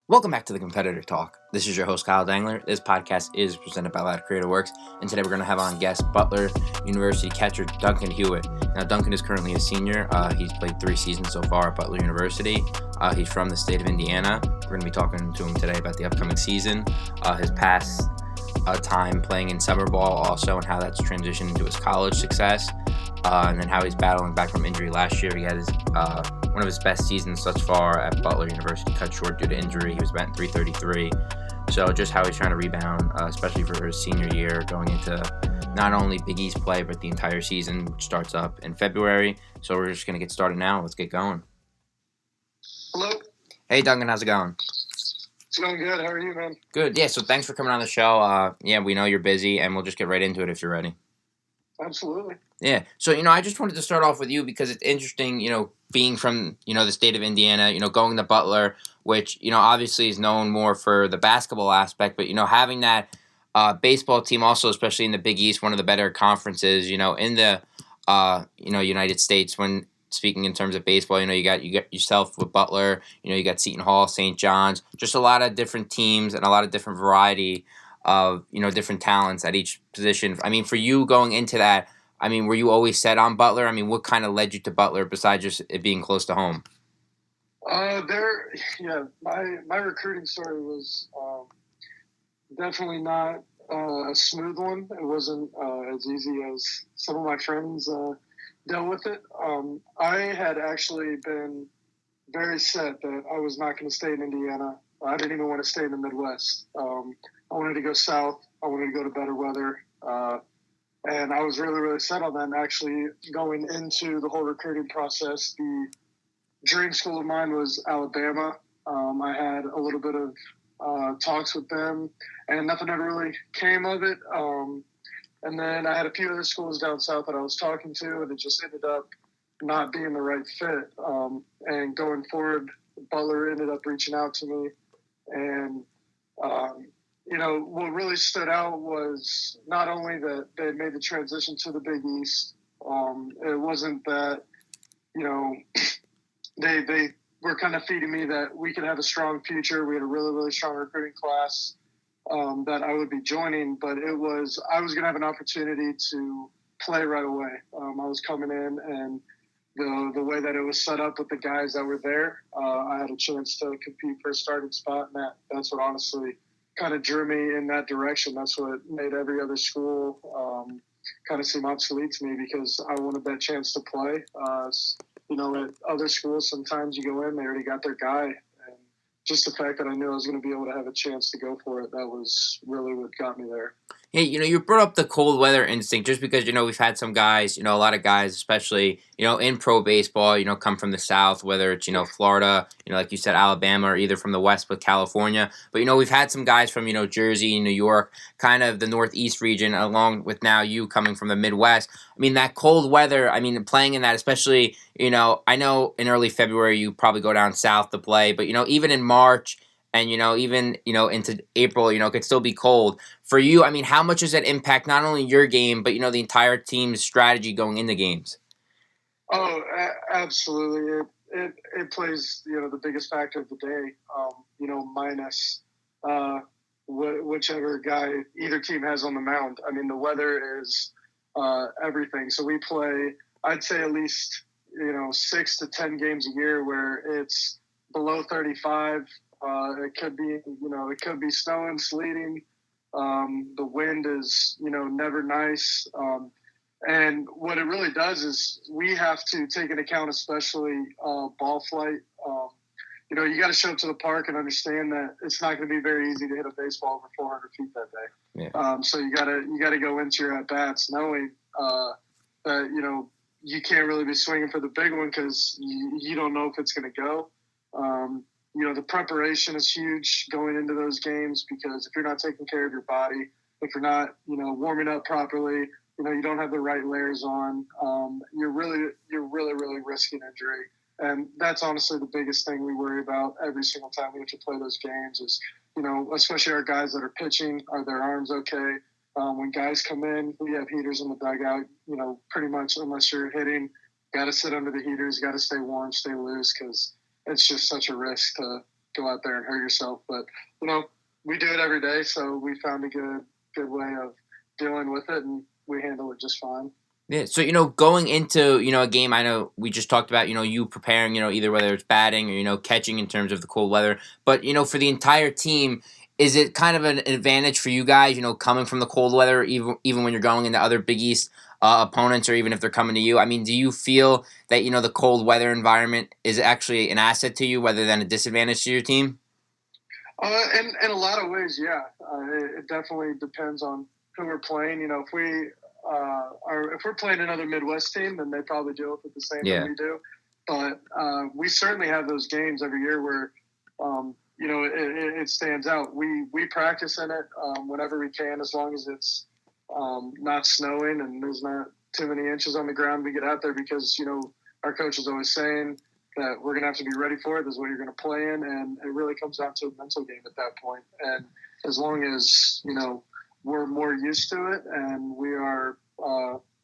Welcome back to the Competitor Talk. This is your host, Kyle Dangler. This podcast is presented by Ladder Creative Works, and today we're going to have on guest Butler University catcher Duncan Hewitt. Now, Duncan is currently a senior. He's played 3 seasons so far at Butler University. He's from the state of Indiana. We're going to be talking to him today about the upcoming season, his past time playing in summer ball also, and how that's transitioned into his college success, and then how he's battling back from injury last year. He had his one of his best seasons thus far at Butler University cut short due to injury. He was batting .333. So just how he's trying to rebound, especially for his senior year, going into not only Big East play, but the entire season, which starts up in February. So we're just going to get started now. Let's get going. Hello. Hey, Duncan. How's it going? It's going good. How are you, man? Good. Yeah, so thanks for coming on the show. We know you're busy, and we'll just get right into it if you're ready. Absolutely. Yeah. So, I just wanted to start off with you because it's interesting, being from, the state of Indiana, going to Butler, which, obviously is known more for the basketball aspect, but, having that baseball team also, especially in the Big East, one of the better conferences, in the, United States when speaking in terms of baseball, you got yourself with Butler, you got Seton Hall, St. John's, just a lot of different teams and a lot of different variety of, different talents at each position. I mean, for you going into that, were you always set on Butler? What kind of led you to Butler besides just it being close to home? My recruiting story was definitely not a smooth one. It wasn't as easy as some of my friends dealt with it. I had actually been very set that I was not going to stay in Indiana. I didn't even want to stay in the Midwest. I wanted to go south. I wanted to go to better weather. And I was really, really set on that. And actually, going into the whole recruiting process, the dream school of mine was Alabama. I had a little bit of talks with them, and nothing ever really came of it. And then I had a few other schools down south that I was talking to, and it just ended up not being the right fit. And going forward, Butler ended up reaching out to me, and what really stood out was not only that they made the transition to the Big East. It wasn't that, they were kind of feeding me that we could have a strong future. We had a really, really strong recruiting class that I would be joining, but I was going to have an opportunity to play right away. I was coming in, and the way that it was set up with the guys that were there, I had a chance to compete for a starting spot, and that's what honestly kind of drew me in that direction. That's what made every other school kind of seem obsolete to me, because I wanted that chance to play. At other schools, sometimes you go in, they already got their guy. And just the fact that I knew I was going to be able to have a chance to go for it, that was really what got me there. Yeah, you brought up the cold weather instinct just because, we've had some guys, a lot of guys, especially, in pro baseball, come from the South, whether it's, Florida, like you said, Alabama, or either from the West with California. But, we've had some guys from, Jersey, New York, kind of the Northeast region, along with now you coming from the Midwest. That cold weather, playing in that, especially, I know in early February you probably go down south to play, but, even in March and, even, into April, it could still be cold. For you, how much does that impact not only your game, but, the entire team's strategy going into games? Oh, absolutely. It plays, the biggest factor of the day, minus whichever guy either team has on the mound. The weather is everything. So we play, I'd say at least, 6 to 10 games a year where it's below 35. It could be snowing, sleeting. The wind is, never nice. And what it really does is we have to take into account, especially ball flight. You got to show up to the park and understand that it's not going to be very easy to hit a baseball over 400 feet that day. Yeah. So you got to go into your at bats knowing that you can't really be swinging for the big one because you don't know if it's going to go. The preparation is huge going into those games, because if you're not taking care of your body, if you're not, warming up properly, you don't have the right layers on, you're really, really risking injury. And that's honestly the biggest thing we worry about every single time we have to play those games is, especially our guys that are pitching, are their arms okay? When guys come in, we have heaters in the dugout, pretty much unless you're hitting, got to sit under the heaters, got to stay warm, stay loose, because it's just such a risk to go out there and hurt yourself. But, we do it every day, so we found a good way of dealing with it, and we handle it just fine. Yeah, so going into a game, I know we just talked about you preparing, either whether it's batting or catching in terms of the cold weather, but for the entire team, is it kind of an advantage for you guys, coming from the cold weather, even when you're going into other Big East opponents, or even if they're coming to you? I mean, do you feel that the cold weather environment is actually an asset to you, rather than a disadvantage to your team? In a lot of ways, yeah. It definitely depends on who we're playing. If we're playing another Midwest team, then they probably deal with it the same way we do. But we certainly have those games every year where, it stands out. We practice in it whenever we can, as long as it's not snowing and there's not too many inches on the ground. We get out there because, our coach is always saying that we're going to have to be ready for it. This is what you're going to play in. And it really comes down to a mental game at that point. And as long as, we're more used to it and we are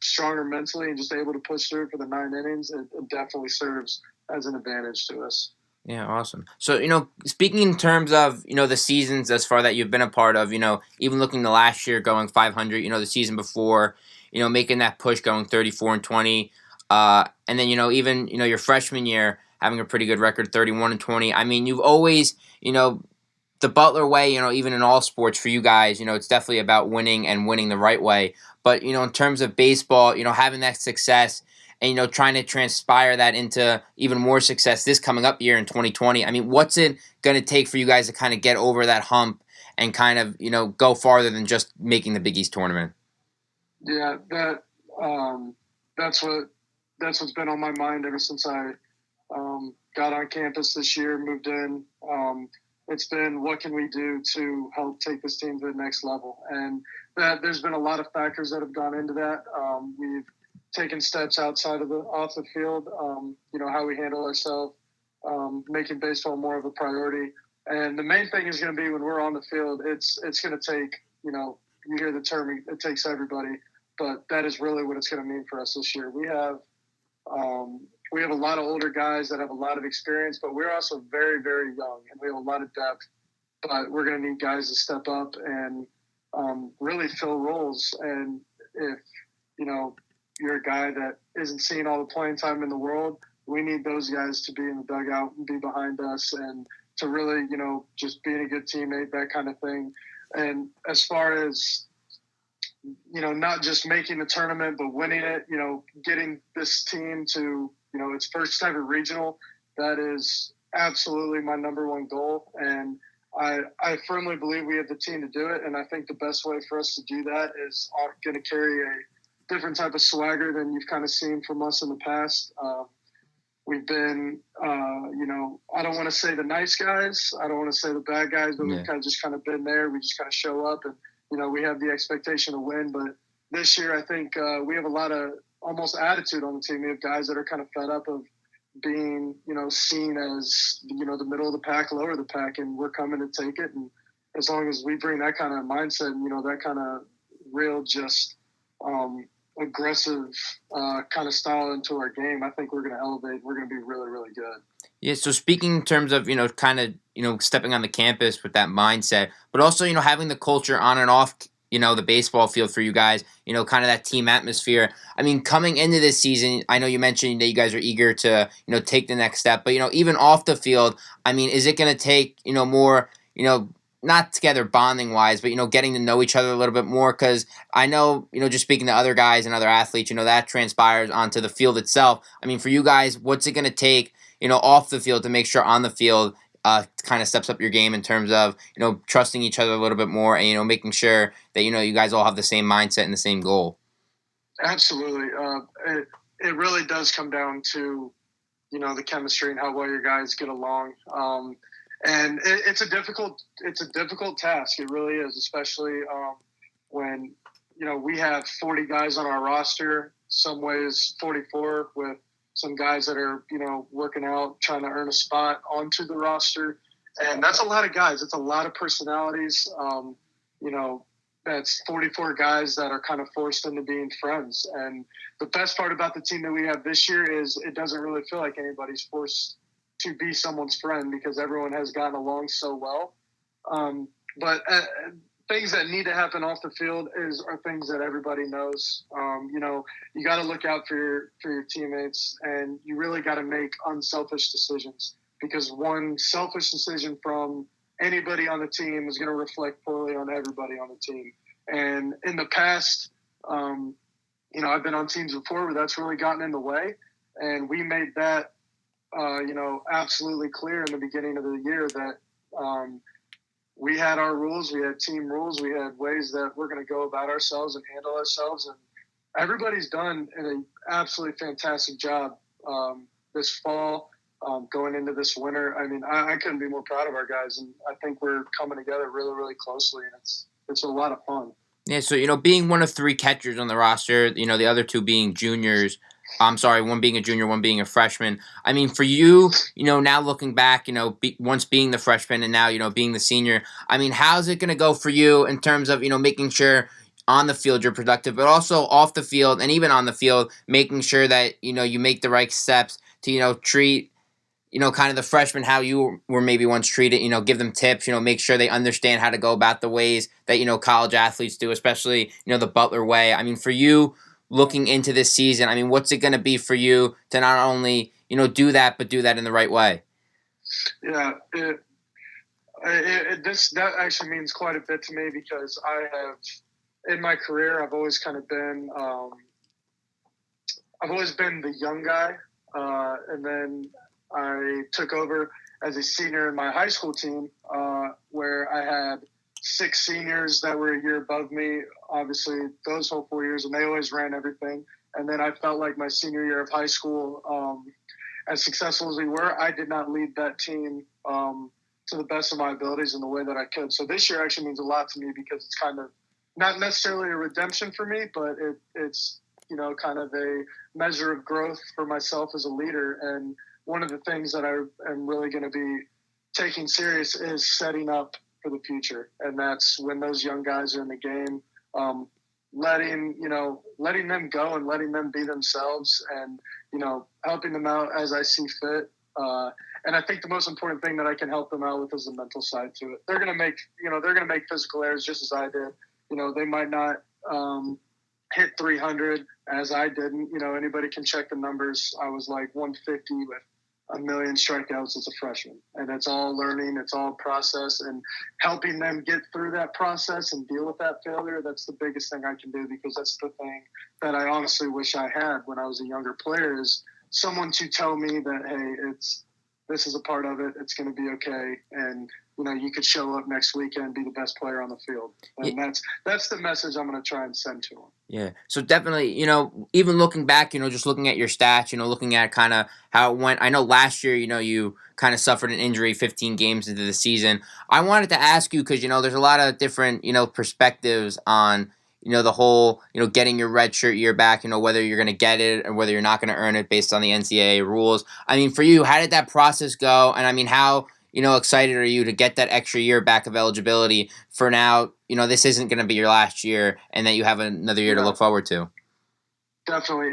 stronger mentally and just able to push through for the 9 innings, it definitely serves as an advantage to us. Yeah, awesome. So, speaking in terms of, the seasons thus far that you've been a part of, even looking to last year going 500, the season before, making that push going 34-20, and then, even, your freshman year having a pretty good record, 31-20. I mean, you've always, the Butler way, even in all sports for you guys, it's definitely about winning and winning the right way. But, in terms of baseball, having that success and, trying to transpire that into even more success this coming up year in 2020. I mean, what's it going to take for you guys to kind of get over that hump and kind of, go farther than just making the Big East tournament? Yeah, that's what's been on my mind ever since I got on campus this year, moved in. It's been, what can we do to help take this team to the next level? And there's been a lot of factors that have gone into that. We've taken steps outside of off the field, how we handle ourselves, making baseball more of a priority. And the main thing is going to be when we're on the field, it's going to take, you hear the term, it takes everybody, but that is really what it's going to mean for us this year. We have a lot of older guys that have a lot of experience, but we're also very, very young, and we have a lot of depth. But we're going to need guys to step up and really fill roles. And if, you're a guy that isn't seeing all the playing time in the world, we need those guys to be in the dugout and be behind us and to really, just being a good teammate, that kind of thing. And as far as, not just making the tournament, but winning it, getting this team to, its first ever regional, that is absolutely my number one goal. And I firmly believe we have the team to do it. And I think the best way for us to do that is going to carry a different type of swagger than you've kind of seen from us in the past. We've been, I don't want to say the nice guys. I don't want to say the bad guys, but we've kind of been there. We just kind of show up and, we have the expectation to win. But this year, I think we have a lot of almost attitude on the team. We have guys that are kind of fed up of being, seen as, the middle of the pack, lower the pack, and we're coming to take it. And as long as we bring that kind of mindset, and, that kind of real just aggressive kind of style into our game, I think we're going to elevate. We're going to be really, really good. Yeah, so speaking in terms of, kind of, stepping on the campus with that mindset, but also, having the culture on and off, the baseball field for you guys, kind of that team atmosphere. I mean, coming into this season, I know you mentioned that you guys are eager to, take the next step, but, even off the field, I mean, is it going to take, more, not together bonding wise, but, getting to know each other a little bit more? Because I know, just speaking to other guys and other athletes, that transpires onto the field itself. I mean, for you guys, what's it going to take, off the field to make sure on the field kind of steps up your game in terms of, trusting each other a little bit more and, making sure that, you guys all have the same mindset and the same goal? Absolutely. It really does come down to, the chemistry and how well your guys get along. And it's a difficult task. It really is, especially when, we have 40 guys on our roster, some ways 44, with some guys that are, working out, trying to earn a spot onto the roster. And that's a lot of guys. It's a lot of personalities. That's 44 guys that are kind of forced into being friends. And the best part about the team that we have this year is it doesn't really feel like anybody's forced to be someone's friend because everyone has gotten along so well. But things that need to happen off the field are things that everybody knows. You got to look out for your teammates, and you really got to make unselfish decisions, because one selfish decision from anybody on the team is going to reflect poorly on everybody on the team. And in the past, I've been on teams before where that's really gotten in the way, and we made that, absolutely clear in the beginning of the year that we had our rules, we had team rules, we had ways that we're going to go about ourselves and handle ourselves, and everybody's done an absolutely fantastic job this fall, going into this winter. I mean, I couldn't be more proud of our guys, and I think we're coming together really, really closely, and it's a lot of fun. Yeah, so, being one of 3 catchers on the roster, the other 2 being juniors, one being a junior, one being a freshman. I mean, for you, now looking back, once being the freshman and now, being the senior, I mean, how's it going to go for you in terms of, making sure on the field you're productive, but also off the field and even on the field, making sure that, you make the right steps to, treat kind of the freshmen how you were maybe once treated, give them tips, make sure they understand how to go about the ways that, college athletes do, especially, the Butler way. I mean, for you looking into this season, I mean, what's it going to be for you to not only, do that, but do that in the right way? Yeah, that actually means quite a bit to me, because I have, in my career, I've always been the young guy, and then I took over as a senior in my high school team, where I had 6 seniors that were a year above me, obviously those whole 4 years, and they always ran everything. And then I felt like my senior year of high school, as successful as we were, I did not lead that team to the best of my abilities in the way that I could. So this year actually means a lot to me, because it's kind of not necessarily a redemption for me, but it's kind of a measure of growth for myself as a leader. And one of the things that I am really going to be taking serious is setting up for the future. And that's when those young guys are in the game, letting them go and letting them be themselves, and, helping them out as I see fit. And I think the most important thing that I can help them out with is the mental side to it. They're going to make physical errors just as I did. They might not hit 300 as I didn't. Anybody can check the numbers. I was like 150 with a million strikeouts as a freshman, and it's all learning, it's all process, and helping them get through that process and deal with that failure. That's the biggest thing I can do, because that's the thing that I honestly wish I had when I was a younger player, is someone to tell me that, hey, this is a part of it, it's going to be okay, and you could show up next weekend and be the best player on the field. And that's the message I'm going to try and send to them. Yeah. So definitely, even looking back, just looking at your stats, looking at kind of how it went. I know last year, you kind of suffered an injury 15 games into the season. I wanted to ask you, because, there's a lot of different, perspectives on, the whole, getting your redshirt year back, whether you're going to get it or whether you're not going to earn it based on the NCAA rules. I mean, for you, how did that process go? And I mean, how excited are you to get that extra year back of eligibility for now? This isn't going to be your last year, and that you have another year to look forward to. Definitely.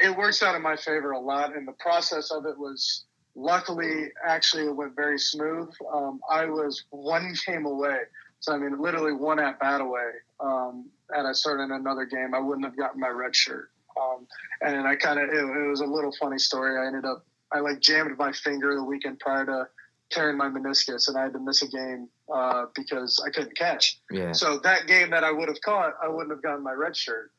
It works out in my favor a lot, and the process of it was, luckily, actually, it went very smooth. I was 1 game away. So, I mean, literally 1 at-bat away. And I started in another game, I wouldn't have gotten my red shirt. And it was a little funny story. I jammed my finger the weekend prior to tearing my meniscus, and I had to miss a game because I couldn't catch. Yeah. So that game that I would have caught, I wouldn't have gotten my red shirt.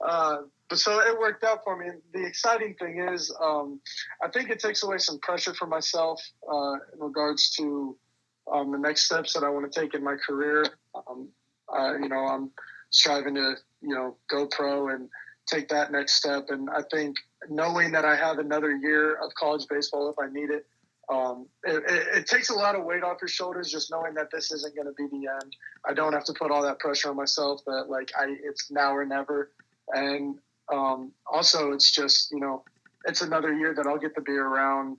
But so it worked out for me. The exciting thing is, I think it takes away some pressure for myself in regards to the next steps that I want to take in my career. I'm striving to, go pro and take that next step. And I think knowing that I have another year of college baseball if I need it, it takes a lot of weight off your shoulders, just knowing that this isn't going to be the end. I don't have to put all that pressure on myself that it's now or never. And also it's just, it's another year that I'll get to be around,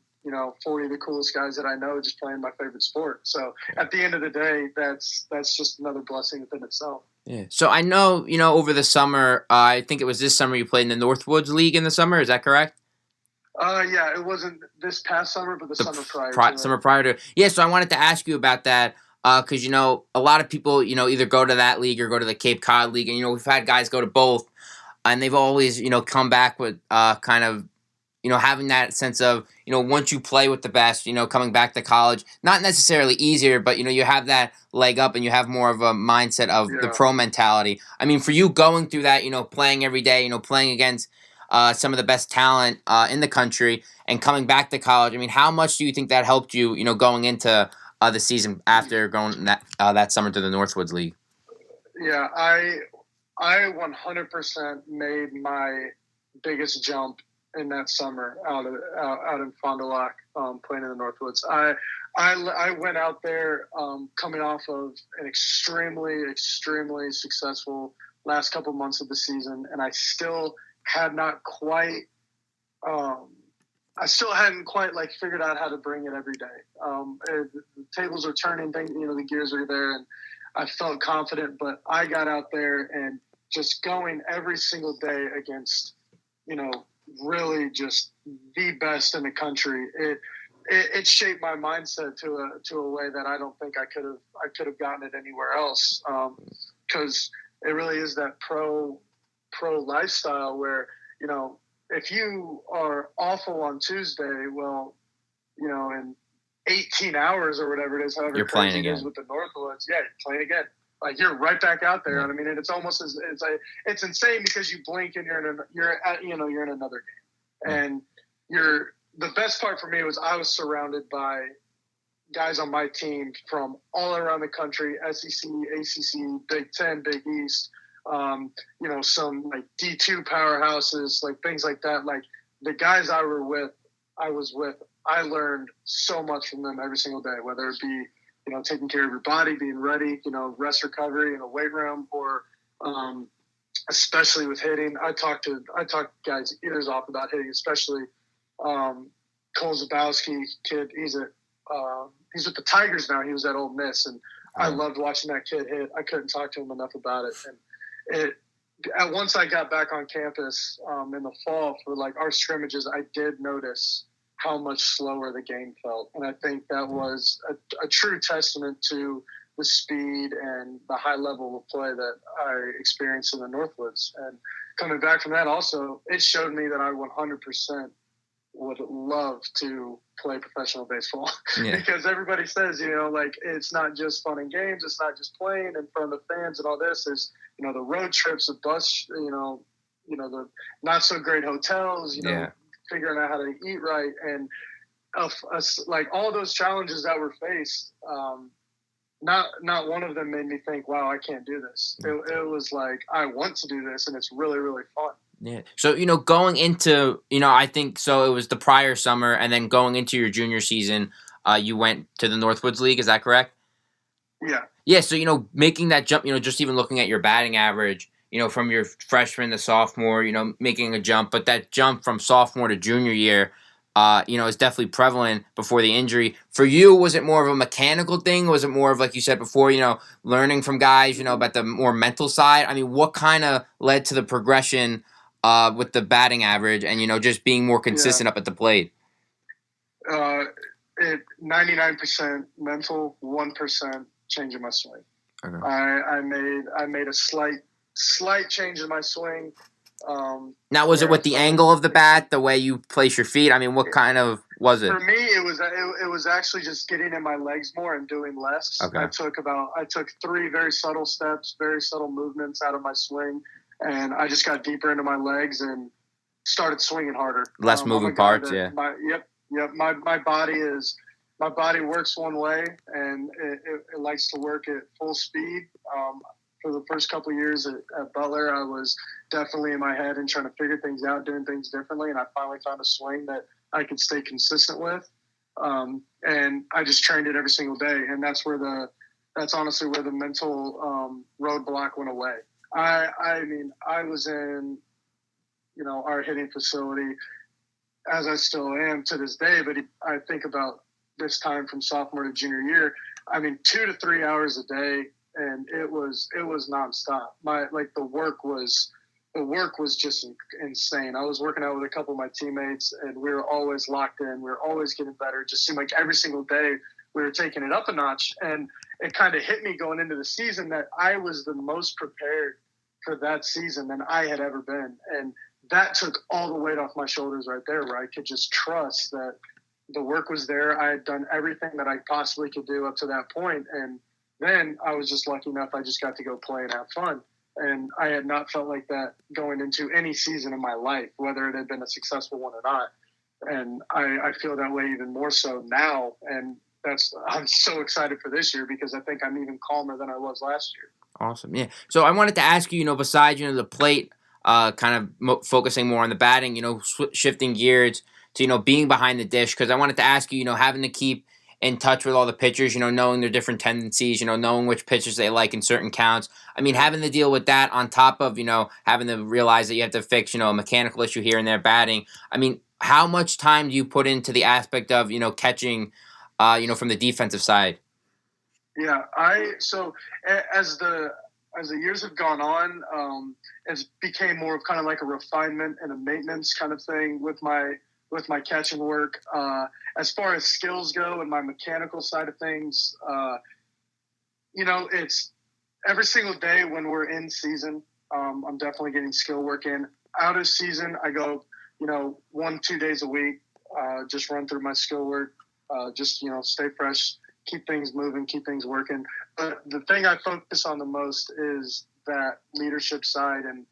40 of the coolest guys that I know just playing my favorite sport. So at the end of the day, that's just another blessing within itself. Yeah. So I know, over the summer, I think it was this summer you played in the Northwoods League in the summer. Is that correct? Yeah, it wasn't this past summer, but the summer prior to it. Summer prior to. Yeah, so I wanted to ask you about that because, a lot of people, either go to that league or go to the Cape Cod League. And, we've had guys go to both, and they've always, come back with kind of, having that sense of, once you play with the best, coming back to college, not necessarily easier, but, you have that leg up and you have more of a mindset of the pro mentality. I mean, for you going through that, playing every day, playing against some of the best talent in the country and coming back to college, I mean, how much do you think that helped you, going into the season after going that summer to the Northwoods League? Yeah, I 100% made my biggest jump in that summer out in Fond du Lac, playing in the Northwoods. I went out there coming off of an extremely successful last couple months of the season, and I still had not quite. I still hadn't quite figured out how to bring it every day. The tables are turning, things, the gears are there, and I felt confident. But I got out there and just going every single day against, really just the best in the country. It shaped my mindset to a way that I don't think I could have gotten it anywhere else. Because it really is that pro lifestyle where, if you are awful on Tuesday, well, in 18 hours or whatever it is, however you're playing crazy again. it is with the Northwoods, yeah, you're playing again. You're right back out there. Yeah. I mean, and it's almost it's insane because you blink and you're in another game. And the best part for me was I was surrounded by guys on my team from all around the country, SEC, ACC, Big Ten, Big East, some D2 powerhouses, things like that. The guys I was with, I learned so much from them every single day, whether it be, taking care of your body, being ready, rest recovery in a weight room, or especially with hitting. I talked guys' ears off about hitting, especially Cole Zabowski kid. He's with the Tigers now. He was at Ole Miss, and I loved watching that kid hit. I couldn't talk to him enough about it. And once I got back on campus in the fall for our scrimmages, I did notice how much slower the game felt. And I think that was a true testament to the speed and the high level of play that I experienced in the Northwoods. And coming back from that also, it showed me that I 100% would love to play professional baseball. Yeah. Because everybody says, it's not just fun and games. It's not just playing in front of the fans and all this. There's, the road trips, the bus, the not so great hotels, figuring out how to eat right. And all those challenges that were faced, not one of them made me think, wow, I can't do this. It was I want to do this, and it's really, really fun. Yeah. So, going into, I think so it was the prior summer, and then going into your junior season, you went to the Northwoods League. Is that correct? Yeah. Yeah. So, making that jump, just even looking at your batting average, from your freshman to sophomore, making a jump, but that jump from sophomore to junior year, is definitely prevalent before the injury. For you, was it more of a mechanical thing? Was it more of, like you said before, learning from guys, about the more mental side? I mean, what kind of led to the progression with the batting average and, just being more consistent up at the plate? 99% mental, 1% change in my swing. Okay. I made a slight change in my swing. Now, was it with the angle of the bat, the way you place your feet? I mean, what kind of was it? For me, it was actually just getting in my legs more and doing less. Okay. I took 3 very subtle steps, very subtle movements out of my swing, and I just got deeper into my legs and started swinging harder. Less moving parts, yeah. My body works one way, and it likes to work at full speed. For the first couple of years at Butler, I was definitely in my head and trying to figure things out, doing things differently, and I finally found a swing that I could stay consistent with. And I just trained it every single day, and that's honestly where the mental roadblock went away. I mean, I was in, our hitting facility, as I still am to this day, but I think about this time from sophomore to junior year, I mean, 2 to 3 hours a day, and it was nonstop. The work was the work was just insane. I was working out with a couple of my teammates, and we were always locked in. We were always getting better. It just seemed like every single day we were taking it up a notch. And it kind of hit me going into the season that I was the most prepared for that season than I had ever been. And that took all the weight off my shoulders right there, where I could just trust that the work was there. I had done everything that I possibly could do up to that point. And then I was just lucky enough I just got to go play and have fun. And I had not felt like that going into any season of my life, whether it had been a successful one or not. And I feel that way even more so now. And I'm so excited for this year because I think I'm even calmer than I was last year. Awesome. Yeah. So I wanted to ask you, besides, the plate, kind of focusing more on the batting, shifting gears to, being behind the dish. Because I wanted to ask you, having to keep in touch with all the pitchers, knowing their different tendencies, knowing which pitches they like in certain counts. I mean, having to deal with that on top of, having to realize that you have to fix, a mechanical issue here and there batting. I mean, how much time do you put into the aspect of, catching, from the defensive side? Yeah, so as the years have gone on, it's became more of kind of like a refinement and a maintenance kind of thing with my catching work. As far as skills go and my mechanical side of things, it's every single day when we're in season, I'm definitely getting skill work in. Out of season, I go, 1-2 days a week, just run through my skill work, just, stay fresh, keep things moving, keep things working. But the thing I focus on the most is that leadership side and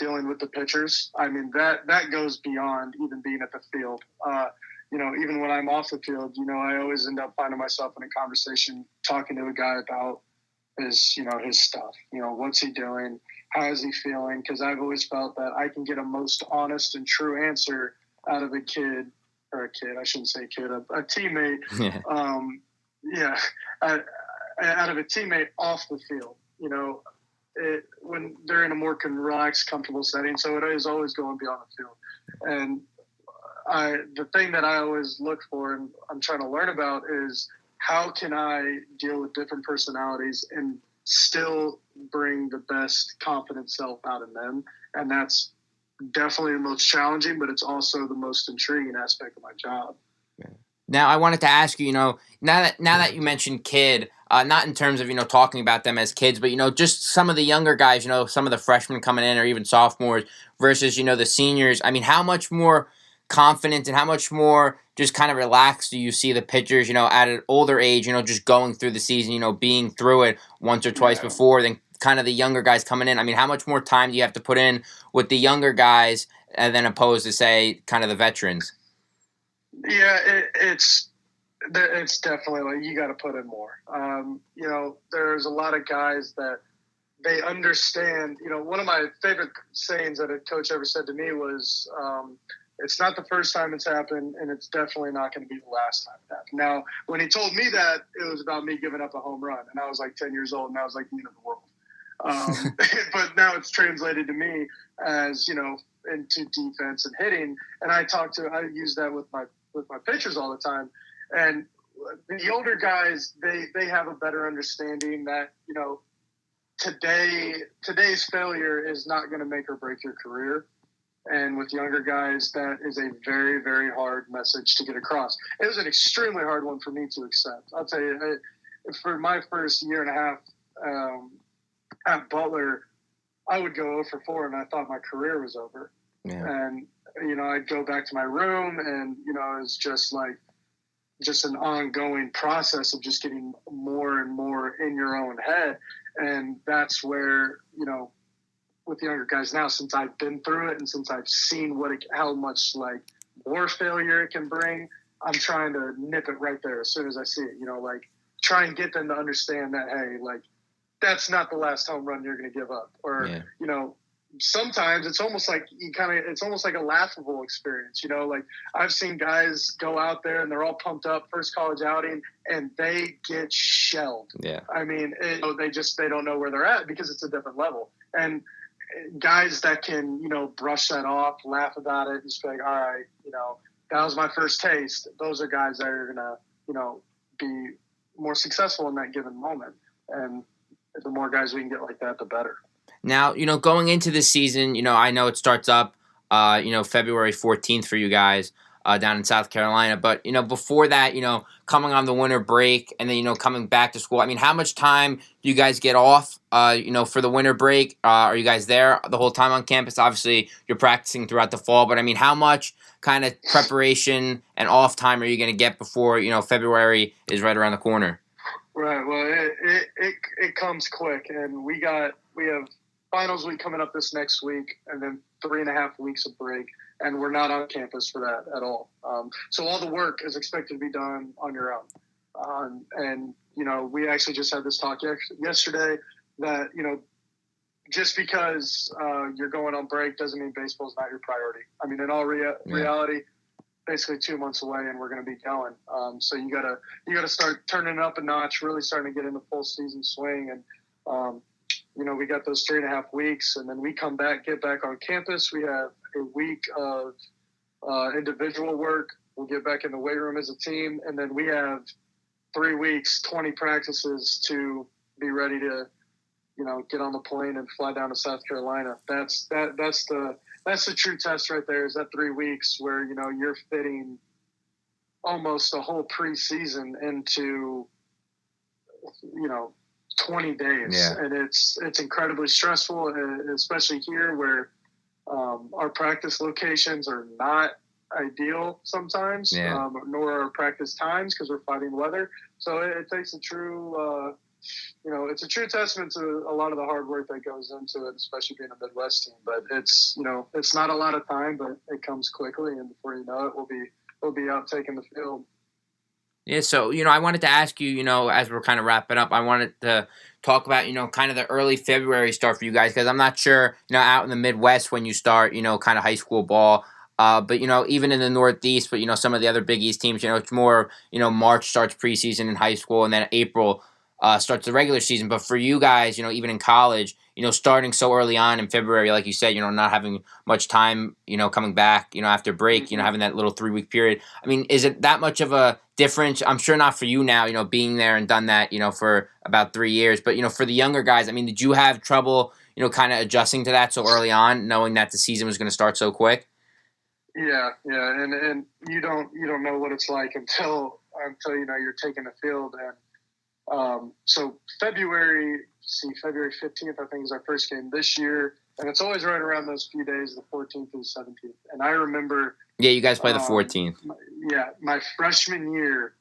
dealing with the pitchers. I mean, that goes beyond even being at the field. Even when I'm off the field, I always end up finding myself in a conversation talking to a guy about his stuff. What's he doing? How is he feeling? Because I've always felt that I can get a most honest and true answer out of a kid, I shouldn't say kid, a teammate. Yeah. Out of a teammate off the field, when they're in a more relaxed, comfortable setting. So it is always going beyond the field. And the thing that I always look for and I'm trying to learn about is how can I deal with different personalities and still bring the best confident self out of them. And that's definitely the most challenging, but it's also the most intriguing aspect of my job. Now, I wanted to ask you, now that you mentioned kid, not in terms of, talking about them as kids, but, just some of the younger guys, some of the freshmen coming in or even sophomores versus, the seniors. I mean, how much more confident and how much more just kind of relaxed do you see the pitchers, at an older age, just going through the season, being through it once or twice before than kind of the younger guys coming in? I mean, how much more time do you have to put in with the younger guys than opposed to, say, kind of the veterans? Yeah, it's definitely like you got to put in more. There's a lot of guys that they understand. One of my favorite sayings that a coach ever said to me was, it's not the first time it's happened, and it's definitely not going to be the last time it happened. Now, when he told me that, it was about me giving up a home run, and I was like 10 years old, and I was like the end of the world. But now it's translated to me as, into defense and hitting, and I use that with my pitchers all the time. And the older guys, they have a better understanding that, today's failure is not going to make or break your career. And with younger guys, that is a very, very hard message to get across. It was an extremely hard one for me to accept. I'll tell you, for my first year and a half at Butler, I would go 0 for 4, and I thought my career was over. Yeah. And, I'd go back to my room, and, it was just an ongoing process of just getting more and more in your own head. And that's where, with younger guys now, since I've been through it and since I've seen how much more failure it can bring, I'm trying to nip it right there as soon as I see it, try and get them to understand that, hey, that's not the last home run you're going to give up. Or, sometimes it's almost like it's almost like a laughable experience, I've seen guys go out there and they're all pumped up, first college outing, and they get shelled. Yeah. I mean, they don't know where they're at because it's a different level. And guys that can, brush that off, laugh about it, and just be like, all right, that was my first taste. Those are guys that are going to, be more successful in that given moment. And the more guys we can get like that, the better. Now, going into this season, I know it starts up, February 14th for you guys down in South Carolina. But, before that, coming on the winter break and then, coming back to school, I mean, how much time do you guys get off, for the winter break? Are you guys there the whole time on campus? Obviously, you're practicing throughout the fall, but I mean, how much kind of preparation and off time are you going to get before, February is right around the corner? Right. Well, it comes quick, and we have finals week coming up this next week, and then 3.5 weeks of break, and we're not on campus for that at all. So all the work is expected to be done on your own. And we actually just had this talk yesterday that just because you're going on break doesn't mean baseball is not your priority. I mean, in all reality, basically 2 months away, and we're going to be going. So you gotta start turning it up a notch, really starting to get into full season swing. And we got those 3.5 weeks, and then we get back on campus. We have a week of individual work. We'll get back in the weight room as a team, and then we have 3 weeks, 20 practices to be ready to get on the plane and fly down to South Carolina. That's the true test right there, is that 3 weeks where, you're fitting almost a whole preseason into, 20 days. Yeah. And it's incredibly stressful, especially here where our practice locations are not ideal sometimes, nor our practice times because we're fighting weather. So it takes a true it's a true testament to a lot of the hard work that goes into it, especially being a Midwest team. But it's not a lot of time, but it comes quickly, and before you know it, we'll be out taking the field. Yeah, so, I wanted to ask you, as we're kind of wrapping up, I wanted to talk about, kind of the early February start for you guys, because I'm not sure, out in the Midwest when you start, kind of high school ball. But, even in the Northeast, but, some of the other Big East teams, it's more, March starts preseason in high school, and then April starts the regular season. But for you guys, even in college, starting so early on in February, like you said, not having much time, coming back, after break, having that little 3-week period. I mean, is it that much of a difference? I'm sure not for you now, being there and done that, for about 3 years. But, for the younger guys, I mean, did you have trouble, kind of adjusting to that so early on, knowing that the season was going to start so quick? Yeah, and you don't know what it's like until you're taking the field. And so February 15th, I think, is our first game this year, and it's always right around those few days, the 14th and 17th. And I remember, yeah, you guys play the 14th. My freshman year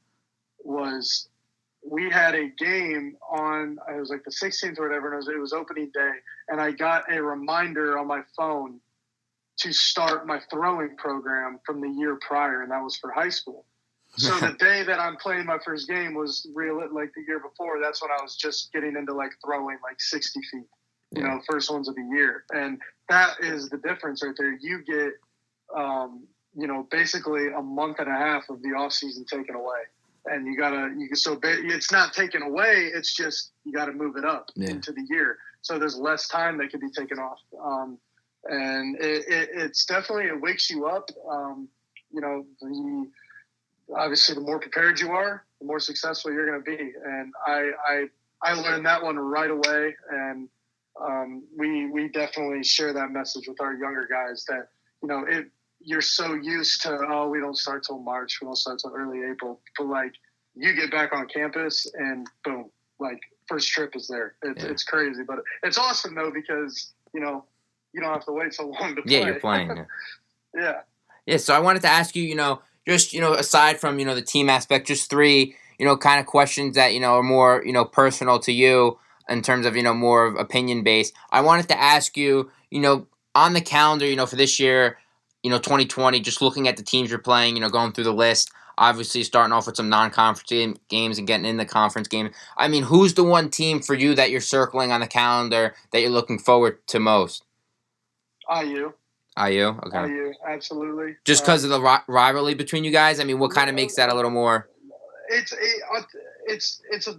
we had a game on, it was like the 16th or whatever, and it was opening day, and I got a reminder on my phone to start my throwing program from the year prior, and that was for high school. So the day that I'm playing my first game was like the year before. That's when I was just getting into like throwing like 60 feet, first ones of the year. And that is the difference right there. You get, basically a month and a half of the off season taken away. And it's not taken away. It's just, you got to move it up into the year. So there's less time that can be taken off. And it's definitely, it wakes you up. Obviously, the more prepared you are, the more successful you're going to be. And I learned that one right away. And we definitely share that message with our younger guys that, you're so used to, we don't start till March, we don't start till early April. But like, you get back on campus and boom, like first trip is there. It's crazy, but it's awesome though, because, you don't have to wait so long to play. Yeah, you're playing. Yeah. Yeah, so I wanted to ask you, just, aside from, the team aspect, just 3, kind of questions that, are more, personal to you in terms of, more of opinion based. I wanted to ask you, on the calendar, for this year, 2020, just looking at the teams you're playing, going through the list, obviously starting off with some non-conference games and getting in the conference game. I mean, who's the one team for you that you're circling on the calendar that you're looking forward to most? IU. Okay. IU, absolutely. Just because of the rivalry between you guys? I mean, what kind of makes that a little more? It's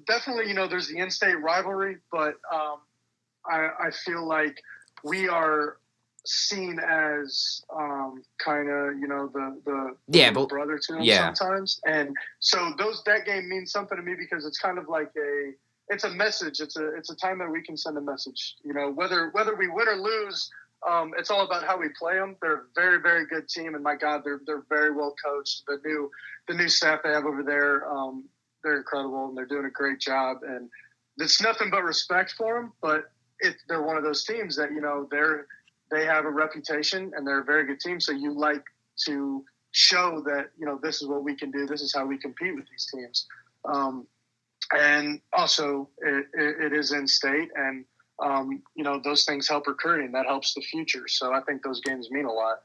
definitely, there's the in-state rivalry, but I feel like we are seen as kind of, the brother to them sometimes. And so that game means something to me because it's kind of like it's a message. It's a time that we can send a message. Whether we win or lose, it's all about how we play them. They're a very, very good team, and my God, they're very well coached. The new staff they have over there, they're incredible, and they're doing a great job. And it's nothing but respect for them. But they're one of those teams that they have a reputation, and they're a very good team. So you like to show that this is what we can do. This is how we compete with these teams. And also, it is in state, and those things help recruiting. That helps the future. So I think those games mean a lot.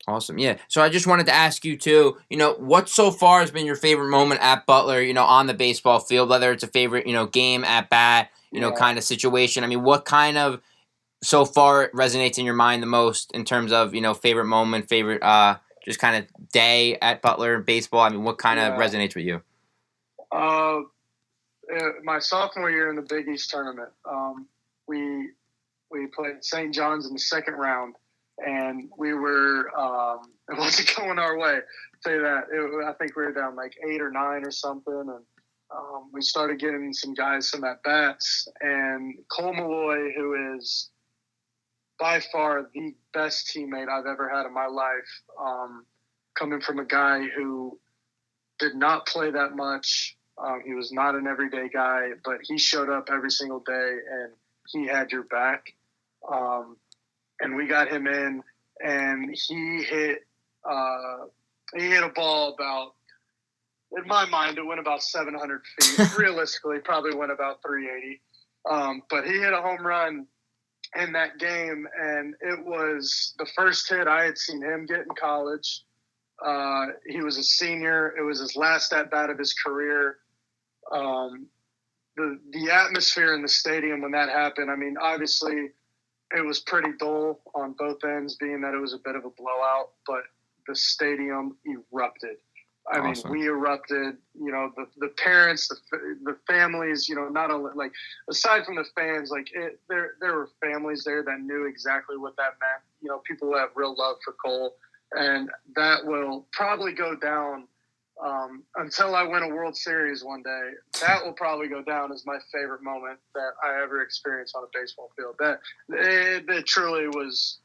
Awesome. Yeah. So I just wanted to ask you too, what so far has been your favorite moment at Butler, on the baseball field, whether it's a favorite, game at bat, kind of situation. I mean, what kind of so far resonates in your mind the most in terms of, favorite moment, favorite, just kind of day at Butler baseball? I mean, what kind of resonates with you? My sophomore year in the Big East tournament, we played St. John's in the second round, and we were it wasn't going our way. I'll tell you that. I think we were down like 8 or 9 or something, and we started getting some guys some at bats, and Cole Malloy, who is by far the best teammate I've ever had in my life, coming from a guy who did not play that much. He was not an everyday guy, but he showed up every single day, and he had your back. And we got him in, and he hit a ball about, in my mind, it went about 700 feet. Realistically, probably went about 380. But he hit a home run in that game, and it was the first hit I had seen him get in college. He was a senior. It was his last at-bat of his career. The atmosphere in the stadium when that happened, I mean, obviously it was pretty dull on both ends, being that it was a bit of a blowout, but the stadium erupted. I mean, we erupted, the parents, the families, not only, like, aside from the fans, like, there were families there that knew exactly what that meant. People who have real love for Cole, and that will probably go down until I win a World Series one day. That will probably go down as my favorite moment that I ever experienced on a baseball field. That it truly was,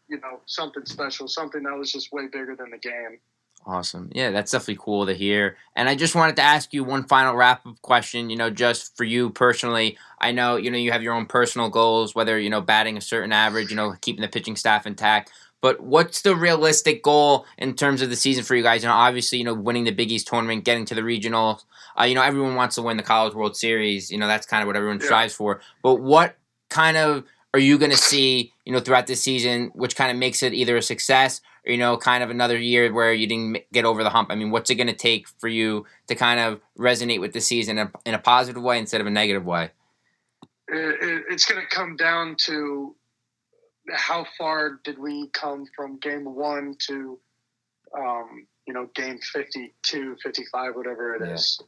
something special, something that was just way bigger than the game. Awesome. Yeah, that's definitely cool to hear. And I just wanted to ask you one final wrap-up question, just for you personally. I know, you have your own personal goals, whether, batting a certain average, keeping the pitching staff intact. But what's the realistic goal in terms of the season for you guys? Obviously, winning the Big East tournament, getting to the regionals. Everyone wants to win the College World Series. That's kind of what everyone strives for. But what kind of are you going to see, throughout this season, which kind of makes it either a success or, kind of another year where you didn't get over the hump? I mean, what's it going to take for you to kind of resonate with the season in a positive way instead of a negative way? It's going to come down to how far did we come from game 1 to, game 52, 55, whatever it is.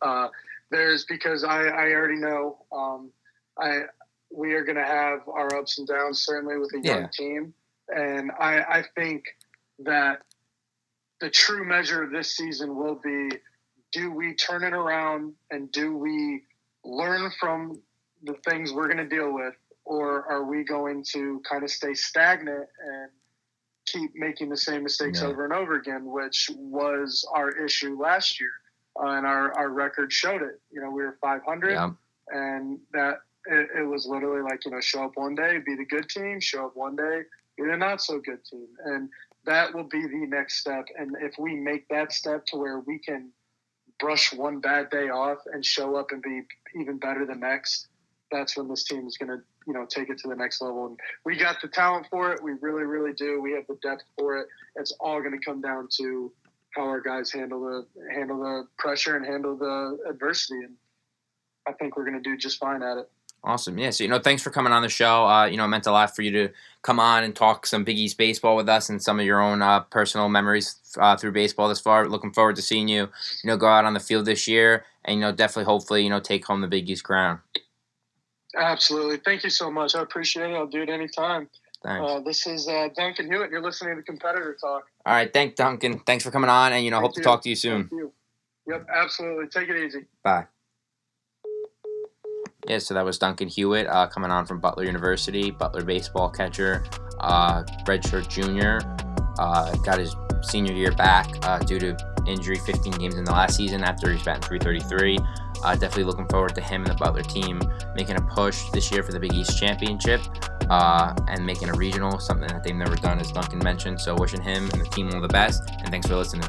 Because I already know we are going to have our ups and downs, certainly with a young team. And I think that the true measure of this season will be, do we turn it around and do we learn from the things we're going to deal with, or are we going to kind of stay stagnant and keep making the same mistakes over and over again, which was our issue last year. And our record showed it. We were 500, and that it was literally like, show up one day, be the good team, show up one day, be the not so good team. And that will be the next step. And if we make that step to where we can brush one bad day off and show up and be even better the next, that's when this team is going to, take it to the next level. And we got the talent for it. We really, really do. We have the depth for it. It's all going to come down to how our guys handle the pressure and handle the adversity. And I think we're going to do just fine at it. Awesome. Yeah. So, thanks for coming on the show. It meant a lot for you to come on and talk some Big East baseball with us and some of your own personal memories through baseball this far. Looking forward to seeing you, go out on the field this year and, definitely, hopefully, take home the Big East crown. Absolutely. Thank you so much. I appreciate it. I'll do it anytime. Thanks. This is Duncan Hewitt. You're listening to Competitor Talk. All right. Thanks, Duncan. Thanks for coming on, and, hope to talk to you soon. Thank you. Yep, absolutely. Take it easy. Bye. Yeah, so that was Duncan Hewitt coming on from Butler University, Butler baseball catcher, Redshirt Junior. Got his senior year back due to injury, 15 games in the last season after he's batting .333. Definitely looking forward to him and the Butler team making a push this year for the Big East Championship and making a regional, something that they've never done, as Duncan mentioned. So wishing him and the team all the best, and thanks for listening.